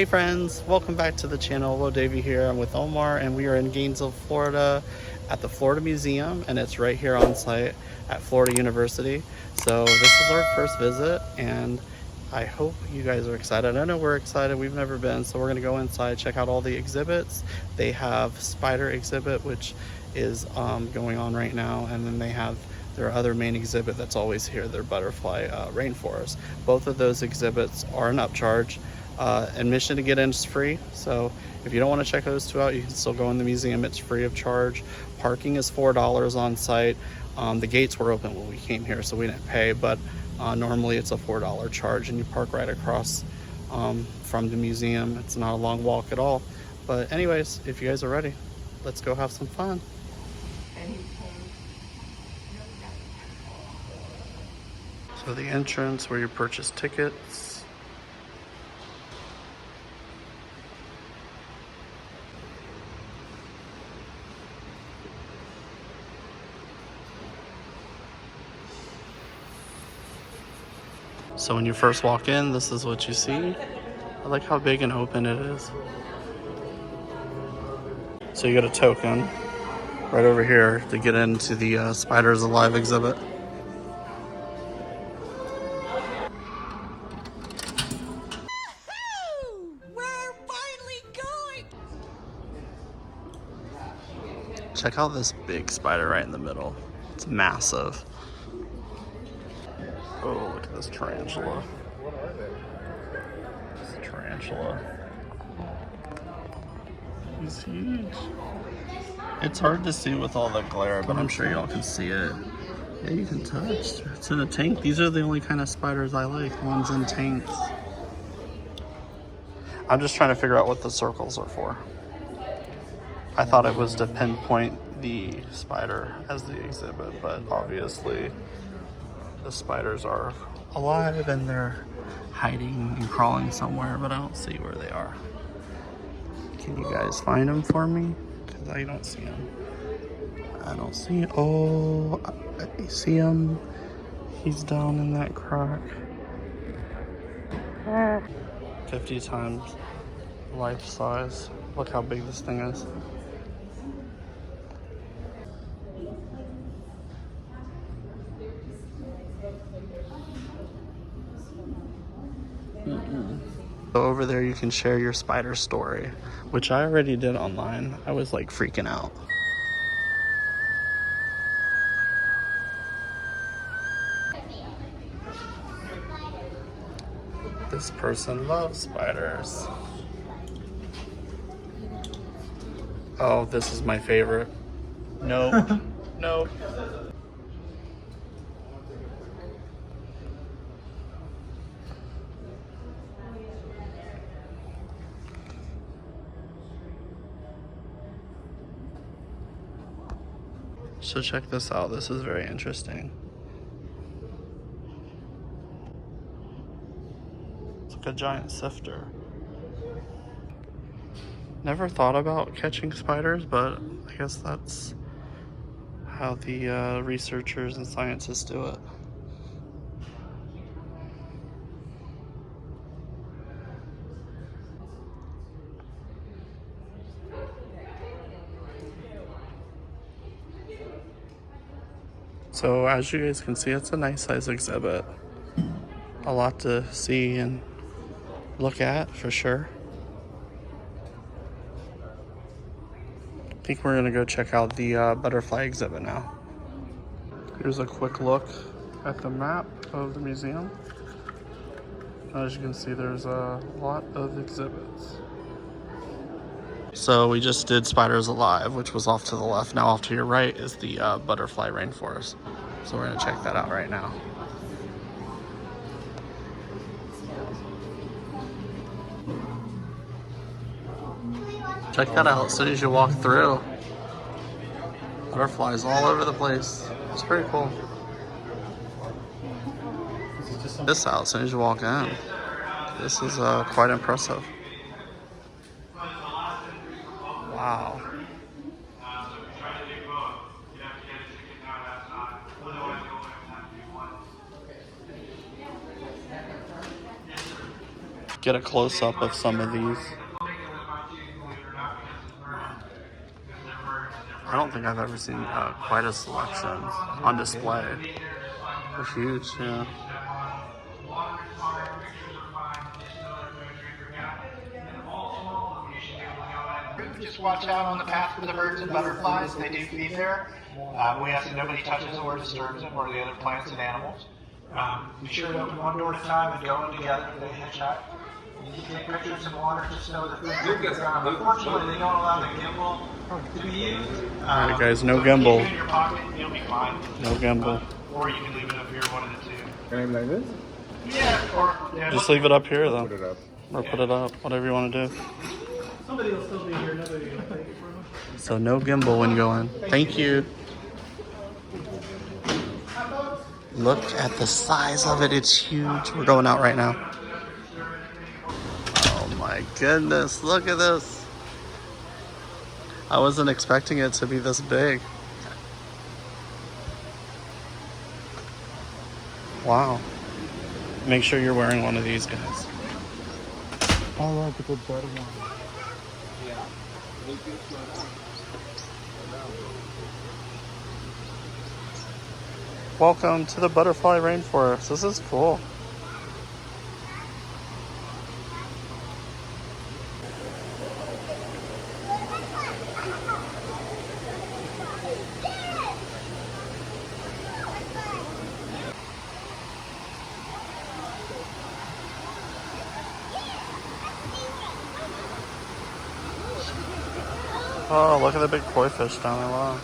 Hey friends, welcome back to the channel. Hello, Davey here. I'm with Omar and we are in Gainesville, Florida at the Florida Museum, and it's right here on site at Florida University. So this is our first visit and I hope you guys are excited. I know we're excited. We've never been, so we're gonna go inside, check out all the exhibits. They have spider exhibit, which is going on right now, and then they have their other main exhibit that's always here, their Butterfly Rainforest. Both of those exhibits are an upcharge. Admission to get in is free, so if you don't want to check those two out, you can still go in the museum. It's free of charge. Parking is $4 on site. The gates were open when we came here, so we didn't pay, but normally it's a $4 charge, and you park right across from the museum. It's not a long walk at all. But anyways, if you guys are ready, let's go have some fun. So the entrance where you purchase tickets. So when you first walk in, this is what you see. I like how big and open it is. So you get a token right over here to get into the Spiders Alive exhibit. We're finally going! Check out this big spider right in the middle. It's massive. Oh, look at this tarantula. This tarantula. He's huge. It's hard to see with all the glare, but I'm sure y'all can see it. Yeah, you can touch. It's in a tank. These are the only kind of spiders I like, ones in tanks. I'm just trying to figure out what the circles are for. I thought it was to pinpoint the spider as the exhibit, but obviously the spiders are alive and they're hiding and crawling somewhere, but I don't see where they are. Can you guys find them for me? Because I don't see them. I don't see it. Oh, I see him. He's down in that crack. 50 times life size. Look how big this thing is. So over there you can share your spider story, which I already did online. I was like freaking out. This person loves spiders. Oh, this is my favorite. Nope. Nope. So check this out. This is very interesting. It's like a giant sifter. Never thought about catching spiders, but I guess that's how the researchers and scientists do it. So as you guys can see, it's a nice size exhibit. A lot to see and look at for sure. I think we're gonna go check out the butterfly exhibit now. Here's a quick look at the map of the museum. As you can see, there's a lot of exhibits. So we just did Spiders Alive, which was off to the left. Now off to your right is the Butterfly Rainforest. So we're gonna check that out right now. Check that out as soon as you walk through. Butterflies all over the place. It's pretty cool. This out as soon as you walk in. This is quite impressive. Wow. get a close-up of some of these. I don't think I've ever seen quite a selection on display. They're huge, yeah. Just watch out on the path for the birds and butterflies. They do feed there. We ask that nobody touches or disturbs them or the other plants and animals. Be sure to open one door at a time and go in together if they hitchhike. You can take pictures in water just know that unfortunately they don't allow the gimbal to be used. Alright guys, no so keep gimbal. it in your pocket, you'll be fine. No gimbal. Or you can leave it up here, one of the two. Can I be like this? Yeah, or yeah, Just leave it up here though. Put it up. Or put it up, whatever you want to do. somebody will still be here. Nobody will take it from them. So no gimbal when going. Thank you. Look at the size of it, it's huge. We're going out right now. Oh my goodness, look at this. I wasn't expecting it to be this big. Wow. Make sure you're wearing one of these guys. Oh, look, it's a better one. Welcome to the Butterfly Rainforest. This is cool. Oh, look at the big koi fish down there. Wow.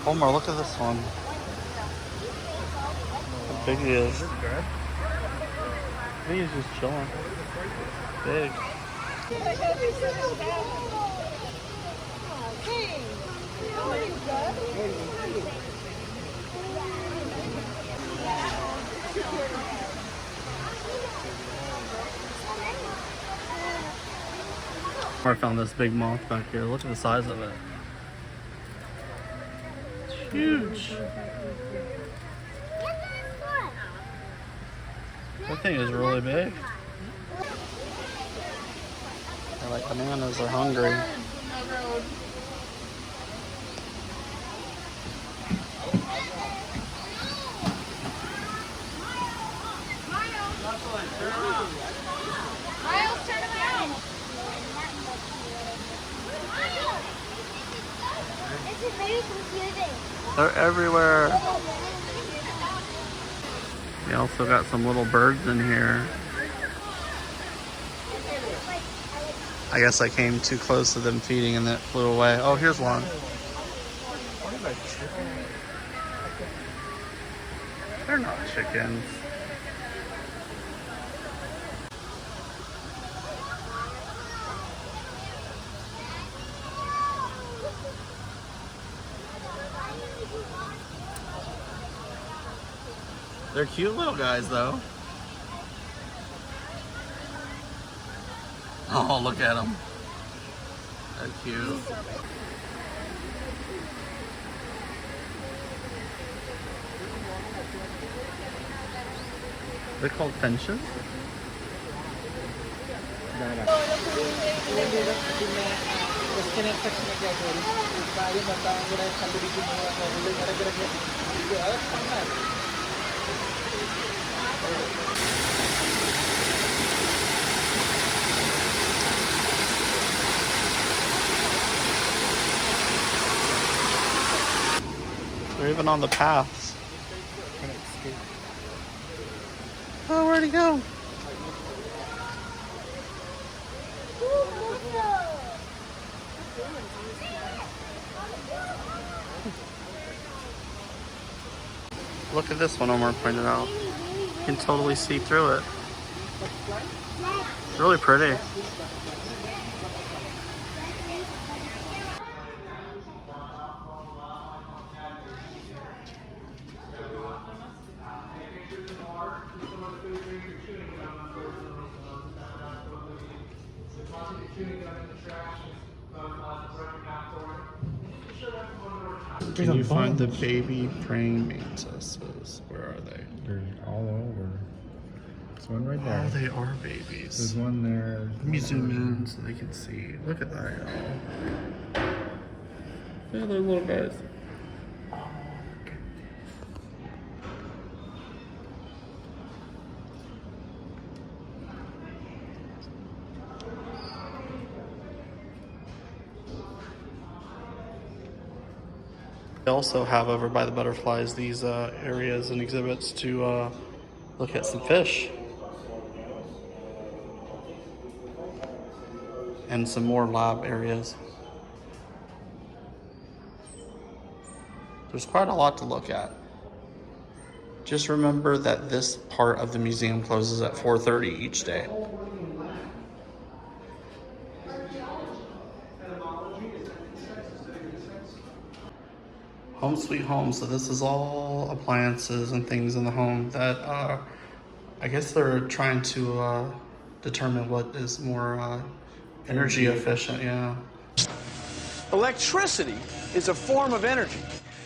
Omar, look at this one. How big he is. I think he's just chilling. Big. I found this big moth back here. Look at the size of it. It's huge. That thing is really big. They're like bananas, they're hungry. They're everywhere. We also got some little birds in here. I guess I came too close to them feeding and it flew away. Oh, here's one. They're not chickens. They're cute little guys, though. Oh, look at them. They're cute. They're called finches? They're even on the paths. Oh, where'd he go? Look at this one Omar pointed out. You can totally see through it. It's really pretty. Can you find the baby praying mantises? Where are they? They're all over. There's one right there. Oh, they are babies. There's one there. Let me zoom in so they can see. Look at that, y'all. Yeah, they're little guys. They also have over by the butterflies these areas and exhibits to look at some fish. And some more lab areas. There's quite a lot to look at. Just remember that this part of the museum closes at 4:30 each day. Home sweet home. So this is all appliances and things in the home that I guess they're trying to determine what is more energy efficient. Yeah. Electricity is a form of energy.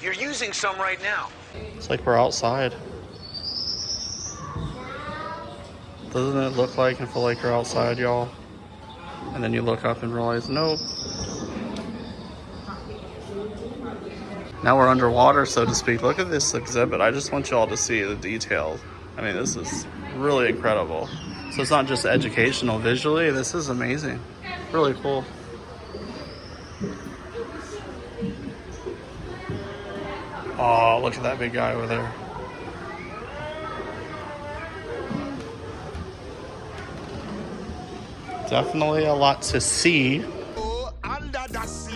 You're using some right now. It's like we're outside. Doesn't it look like and feel like you're outside, y'all? And then you look up and realize, nope. Now we're underwater, so to speak. Look at this exhibit. I just want y'all to see the details. I mean, this is really incredible. So it's not just educational visually. This is amazing. Really cool. Oh, look at that big guy over there. Definitely a lot to see. Under the sea.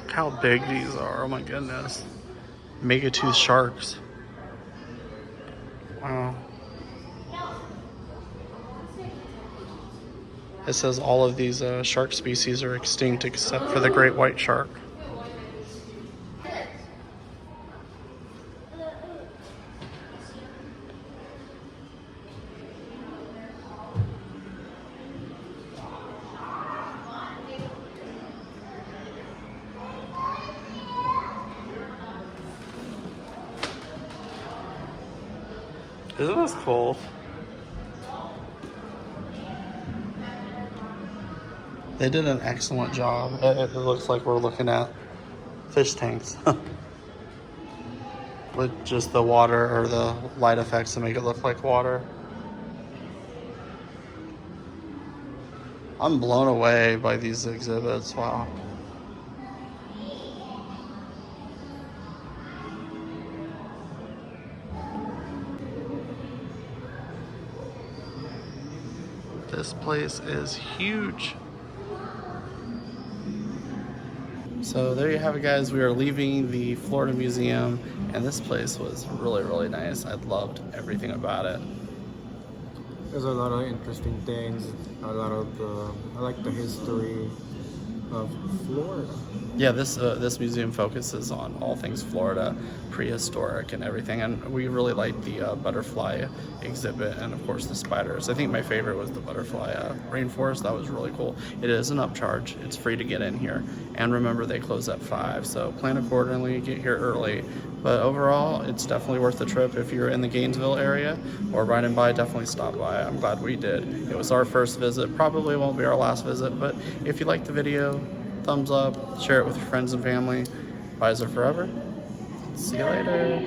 Look how big these are. Oh my goodness. Mega tooth sharks. Wow. It says all of these shark species are extinct except for the great white shark. Isn't this cool? They did an excellent job. It looks like we're looking at fish tanks. With just the water or the light effects to make it look like water. I'm blown away by these exhibits. Wow. This place is huge. So there you have it, guys. We are leaving the Florida Museum, and this place was really, really nice. I loved everything about it. There's a lot of interesting things. A lot of I like the history of Florida. Yeah, this museum focuses on all things Florida, prehistoric and everything, and we really liked the butterfly exhibit and of course the spiders. I think my favorite was the Butterfly Rainforest. That was really cool. It is an upcharge. It's free to get in here, and remember they close at 5, so plan accordingly, get here early. But overall, it's definitely worth the trip. If you're in the Gainesville area or riding by, definitely stop by. I'm glad we did. It was our first visit, probably won't be our last visit, but if you liked the video, thumbs up, share it with your friends and family. Plaza forever. See you later.